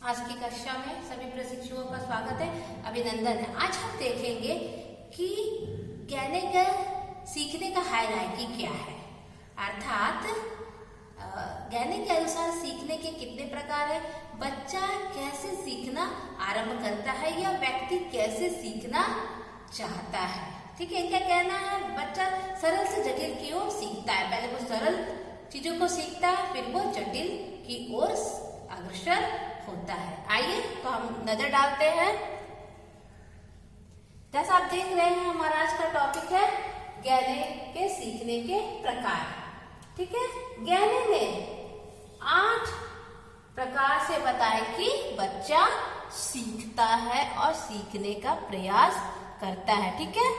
आज की कक्षा में सभी प्रशिक्षुओं का स्वागत है, अभिनंदन है। आज हम देखेंगे कि कहने का सीखने का हायरार्की क्या है, अर्थात कहने के अनुसार सीखने के कितने प्रकार है, बच्चा कैसे सीखना आरंभ करता है या व्यक्ति कैसे सीखना चाहता है। ठीक है, इनका कहना है बच्चा सरल से जटिल की ओर सीखता है। पहले वो सरल चीजों को सीखता है, फिर वो जटिल की ओर अग्रसर होता है। आइए तो हम नजर डालते हैं। जैसा आप देख रहे हैं, हमारा आज का टॉपिक है गहने के सीखने के प्रकार। ठीक है, गहने ने 8 प्रकार से बताया कि बच्चा सीखता है और सीखने का प्रयास करता है। ठीक है,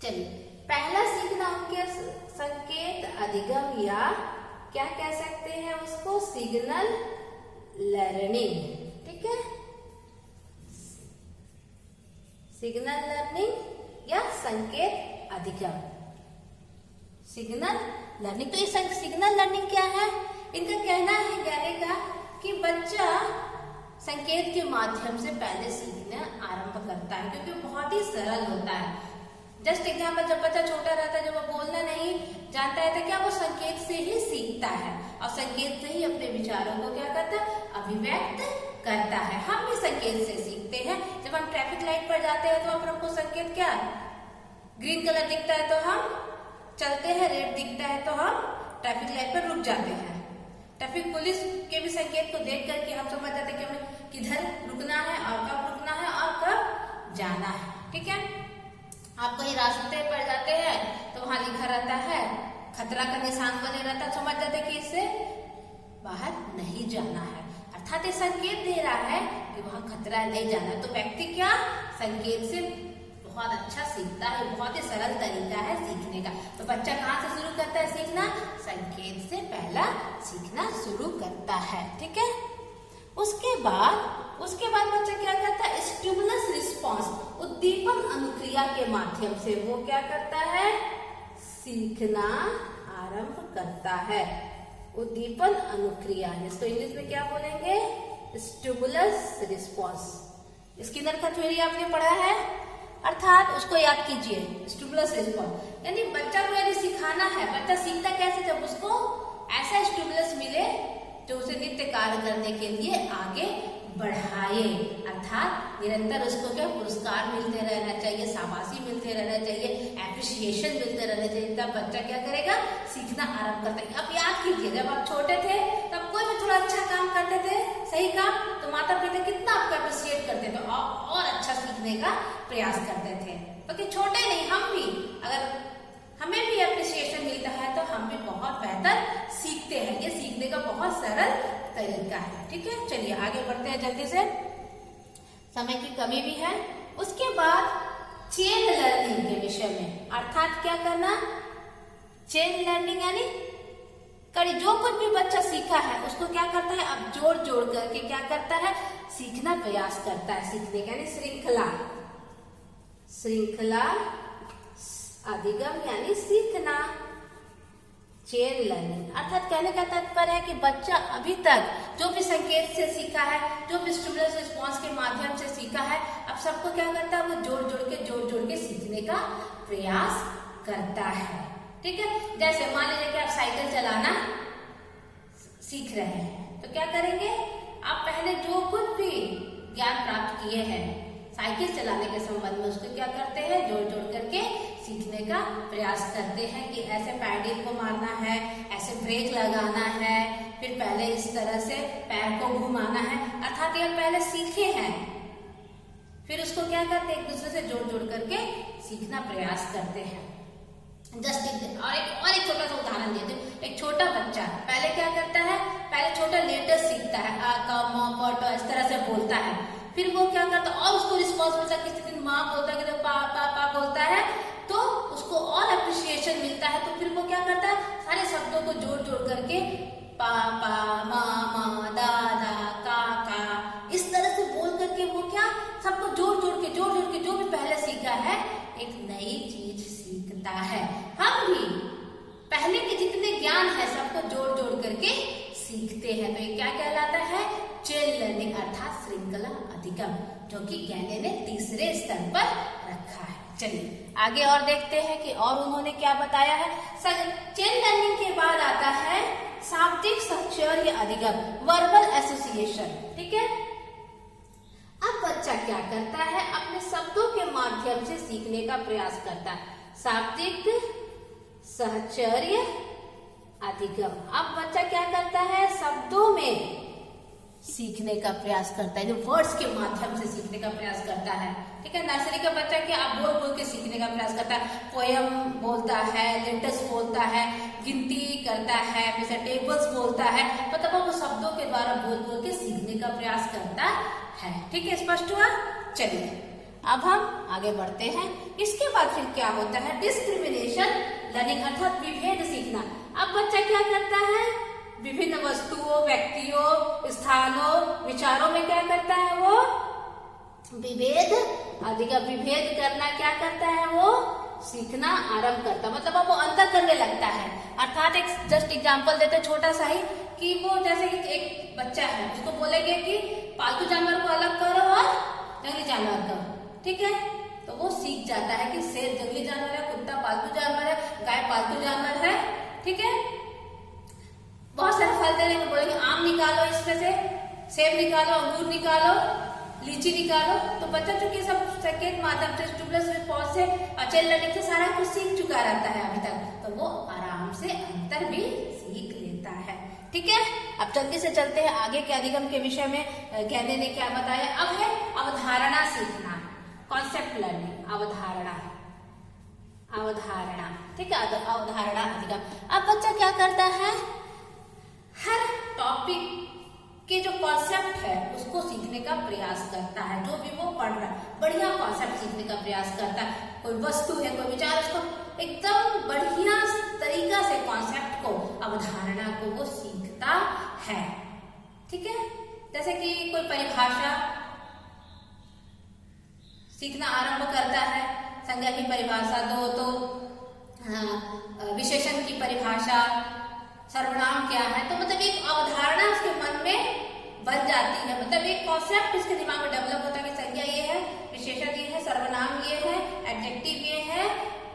चलिए पहला सीखना उनके संकेत अधिगम या क्या कह सकते हैं उसको, सिग्नल लर्निंग। ठीक है, सिग्नल लर्निंग या संकेत अधिगम, सिग्नल लर्निंग। तो ये सिग्नल लर्निंग क्या है? इनका कहना है कहने का कि बच्चा संकेत के माध्यम से पहले सीखना आरंभ करता है, क्योंकि बहुत ही सरल होता है। जस्ट एग्जाम्पल, जब बच्चा छोटा रहता है, जब वो बोलना नहीं जानता है तो क्या वो संकेत से ही सीखता है और संकेत से ही अपने विचारों को क्या करता है, अभिव्यक्त करता है। हम भी संकेत से सीखते हैं। जब हम ट्रैफिक लाइट पर जाते हैं तो हमको संकेत क्या, ग्रीन कलर दिखता है तो हम चलते हैं, रेड दिखता है तो हम ट्रैफिक लाइट पर रुक जाते हैं। ट्रैफिक पुलिस के भी संकेत को देख करके हम समझ जाते हैं कि हमें किधर रुकना है और कब रुकना है और कब जाना है। ठीक है, आप कहीं रास्ते पर जाते हैं तो वहां लिखा रहता है, खतरा का निशान बने रहता है, समझ जाते कि इससे बाहर नहीं जाना है, अर्थात ये संकेत दे रहा है कि वहां खतरा नहीं जाना। तो व्यक्ति क्या संकेत से बहुत अच्छा सीखता है, बहुत ही सरल तरीका है सीखने का। तो बच्चा कहाँ से शुरू करता है सीखना, संकेत से पहला सीखना शुरू करता है। ठीक है, उसके बाद बच्चा क्या करता है, स्टिमुलस रिस्पॉन्स, उद्दीपन अनुक्रिया के माध्यम से वो क्या करता है, सीखना आरंभ करता है। उद्दीपन अनुक्रिया, इसको इंग्लिश में क्या बोलेंगे, स्टिमुलस रिस्पॉन्स। स्किनर का थ्योरी आपने पढ़ा है, अर्थात उसको याद कीजिए, स्टिमुलस रिस्पॉन्स। यानी बच्चा को यदि सिखाना है, बच्चा सीखता कैसे, जब उसको ऐसा स्टिमुलस मिले जो उसे नित्य कार्य करने के लिए आगे बढ़ाए, अर्थात निरंतर उसको क्या पुरस्कार मिलते रहना चाहिए, शाबाशी मिलते रहना चाहिए, एप्रिसिएशन मिलते रहना चाहिए, तब बच्चा क्या करेगा, सीखना आरंभ करता है। अब याद कीजिए, जब आप छोटे थे तब कोई भी थोड़ा अच्छा काम करते थे, सही काम, तो माता पिता कितना आपको एप्रिसिएट करते थे और अच्छा सीखने का प्रयास करते थे। क्योंकि छोटे नहीं, हम भी अगर हमें भी एप्रिसिएशन मिलता है तो हम भी बहुत बेहतर सीखते हैं। ये सीखने का बहुत सरल तरीका है। ठीक है, चलिए आगे बढ़ते हैं जल्दी से, समय की कमी भी है। उसके बाद चेन लर्निंग के विषय में, अर्थात क्या करना, चेन लर्निंग यानी कड़ी, जो कुछ भी बच्चा सीखा है उसको क्या करता है, अब जोड़ जोड़ करके क्या करता है, सीखना प्रयास करता है। सीखने का यानी श्रृंखला अधिगम यानी सीखना, चेन लर्निंग। अर्थात कहने का तात्पर्य है कि बच्चा अभी तक जो भी संकेत से सीखा है, जो भी स्टिमुलस रिस्पॉन्स के माध्यम से सीखा है, अब सबको क्या करता है, वो जोड़ जोड़ के सीखने का प्रयास करता है। ठीक है, जैसे मान लीजिए कि आप साइकिल चलाना सीख रहे हैं, तो क्या करेंगे, आप पहले जो कुछ भी ज्ञान प्राप्त किए हैं साइकिल चलाने के संबंध में, उसको क्या करते हैं, जोड़ जोड़ करके सीखने का प्रयास करते हैं कि ऐसे पैडल को मारना है, ऐसे ब्रेक लगाना है, फिर पहले इस तरह से पैर को घुमाना है, अर्थात ये पहले सीखे हैं, फिर उसको क्या करते हैं, एक दूसरे से जोड़ जोड़ करके सीखना प्रयास करते हैं। जस्ट और एक छोटा सा उदाहरण देते हैं। एक छोटा बच्चा पहले क्या करता है, पहले छोटा लेटर सीखता है, आ क म प ट इस तरह से बोलता है, फिर वो क्या करता है, और उसको रिस्पॉन्स मिलता है, किसी दिन माँ बोलता है, किसी दिन पा बोलता है, तो उसको और एप्रिसिएशन मिलता है, तो फिर वो क्या करता है, सारे शब्दों को जोड़ जोड़ करके पापा, मामा, दादा, काका, इस तरह से बोल करके वो क्या सबको जोड़ जोड़ के जो भी पहले सीखा है एक नई चीज सीखता है। हम भी पहले के जितने ज्ञान है सबको जोड़ जोड़ करके सीखते हैं, तो ये क्या कहलाता है, चेन लर्निंग अर्थात श्रृंखला अधिगम, जो कि ज्ञानी ने तीसरे स्तर पर रखा है। चलिए आगे और देखते हैं कि और उन्होंने क्या बताया है। चेन लर्निंग के बाद आता है शाब्दिक साक्षर या अधिगम, वर्बल एसोसिएशन। ठीक है, अब बच्चा क्या करता है, अपने शब्दों के माध्यम से सीखने का प्रयास करता है। शाब्दिक सहचर्य अधिगम, अब बच्चा क्या करता है, शब्दों में सीखने का प्रयास करता है, जो वर्ड्स के माध्यम से सीखने का प्रयास करता है। ठीक है, नर्सरी का बच्चा क्या आप बोल बोल के सीखने का प्रयास करता है, पोयम बोलता है, लेटर्स बोलता है, गिनती करता है, जैसे टेबल्स बोलता है, मतलब वो शब्दों के द्वारा बोल बोल के सीखने का प्रयास करता है। ठीक है, स्पष्ट हुआ। चलिए अब हम आगे बढ़ते हैं। इसके बाद फिर क्या होता है, डिस्क्रिमिनेशन लर्निंग अर्थात विभेद सीखना। अब बच्चा क्या करता है, विभिन्न वस्तुओं, व्यक्तियों, स्थानों, विचारों में क्या करता है, वो विभेद अधिगम, विभेद करना क्या करता है, वो सीखना आरंभ करता, मतलब वो अंतर करने लगता है। अर्थात एक जस्ट एग्जांपल देते छोटा सा ही, कि वो जैसे कि एक बच्चा है, उसको बोलेंगे कि पालतू जानवर को अलग करो और जंगली जानवर करो। ठीक है, तो वो सीख जाता है कि शेर जंगली जानवर है, कुत्ता पालतू जानवर है, गाय पालतू जानवर है। ठीक है, बहुत सारे फल दे देंगे, बोलेंगे आम निकालो, इसमें से सेब निकालो, अंगूर निकालो, लीची निकालो। तो बच्चा चूंकि सब संकेत माध्यम से, स्टिमुलस रिस्पॉन्स से, चेन लर्निंग से सारा कुछ सीख चुका रहता है अभी तक, तो वो आराम से अंतर भी सीख लेता है। ठीक है, अब जल्दी से चलते हैं आगे के अधिगम के विषय में। ज्ञानी ने क्या बताया, अब है अवधारणा सीखना, कॉन्सेप्ट लर्निंग, अवधारणा। ठीक है, अवधारणा अधिगम। अब बच्चा क्या करता है, हर टॉपिक के जो कॉन्सेप्ट है उसको सीखने का प्रयास करता है, जो भी वो पढ़ रहा है बढ़िया कॉन्सेप्ट सीखने का प्रयास करता है। कोई वस्तु है, कोई विचार, उसको एकदम बढ़िया तरीका से कॉन्सेप्ट को, अवधारणा को वो सीखता है। ठीक है, जैसे कि कोई परिभाषा सीखना आरंभ करता है, संज्ञा की परिभाषा दो तो विशेषण की परिभाषा, सर्वनाम क्या है, तो मतलब एक अवधारणा उसके मन में बन जाती है, मतलब एक कॉन्सेप्ट उसके दिमाग में डेवलप होता है कि संज्ञा ये है, विशेषण ये है, सर्वनाम ये है, एडजेक्टिव ये है।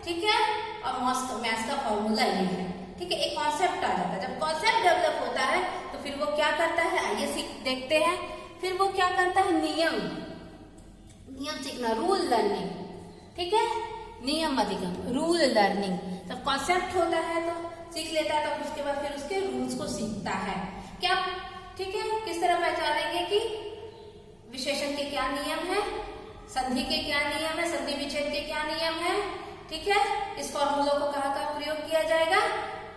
ठीक है, और मैथ्स का फॉर्मूला ये है। ठीक है, एक कॉन्सेप्ट आ जाता है। जब कॉन्सेप्ट डेवलप होता है तो फिर वो क्या करता है, आइए देखते हैं। फिर वो क्या करता है, नियम सीखना, रूल लर्निंग। ठीक है, नियम अधिगम, रूल लर्निंग। जब कॉन्सेप्ट होता है तो सीख लेता है, तो उसके बाद फिर उसके रूल्स को सीखता है। क्या, ठीक है, किस तरह पहचानेंगे कि विशेषण के क्या नियम है, संधि के क्या नियम है, संधि विच्छेद के क्या नियम है। ठीक है, इस फॉर्मूला को कहाँ कहाँ प्रयोग किया जाएगा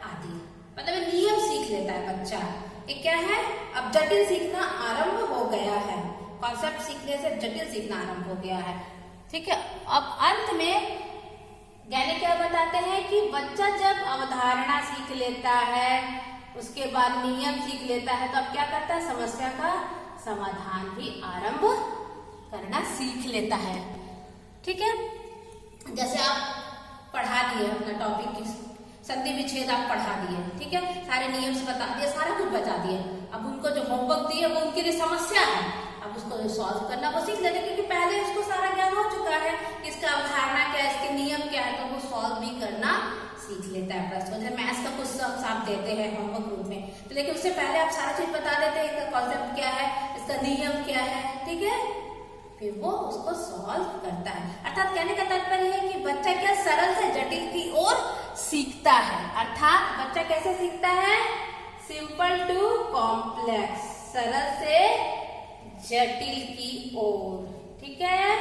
आदि, मतलब नियम सीख लेता है बच्चा। ये क्या है, अब जटिल सीखना आरंभ हो गया है, कॉन्सेप्ट सीखने से जटिल सीखना आरंभ हो गया है। ठीक है, अब अंत में ज्ञानी क्या बताते हैं कि बच्चा जब अवधारणा सीख लेता है, उसके बाद नियम सीख लेता है, तो अब क्या करता है, समस्या का समाधान भी आरंभ करना सीख लेता है। ठीक है, जैसे आप पढ़ा दिए अपना टॉपिक की संधि विच्छेद आप पढ़ा दिए, ठीक है, सारे नियम से बता दिए, सारा कुछ बता दिए। अब उनको जो होमवर्क दिए वो उनके लिए समस्या है, अब उसको सॉल्व करना वो सीख लेते, क्योंकि पहले उसको सारा ज्ञान हो चुका है, इसका अवधारणा क्या है, इसके नियम क्या है, तो वो सॉल्व भी करना सीख लेता है प्रश्न। जैसे मैथ्स का कुछ सब आप देते हैं होमवर्क रूप में, तो लेकिन उससे पहले आप सारा चीज बता देते हैं, इसका कॉन्सेप्ट क्या है, इसका नियम क्या है। ठीक है, फिर वो उसको सॉल्व करता है। अर्थात कहने का तात्पर्य है कि बच्चा क्या सरल से जटिल की ओर सीखता है। अर्थात बच्चा कैसे सीखता है, सिंपल टू कॉम्प्लेक्स, सरल से जटिल की ओर। ठीक है,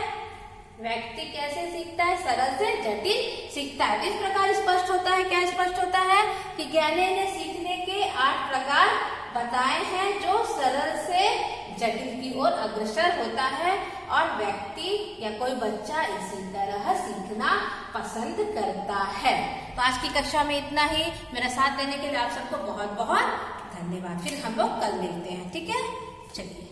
व्यक्ति कैसे सीखता है, सरल से जटिल सीखता है। इस प्रकार स्पष्ट होता है, क्या स्पष्ट होता है कि ज्ञानी ने सीखने के 8 प्रकार बताए हैं, जो सरल से जटिल की ओर अग्रसर होता है और व्यक्ति या कोई बच्चा इसी तरह सीखना पसंद करता है। तो आज की कक्षा में इतना ही। मेरा साथ देने के लिए आप सबको बहुत बहुत धन्यवाद। फिर हम लोग कल मिलते हैं। ठीक है, चलिए।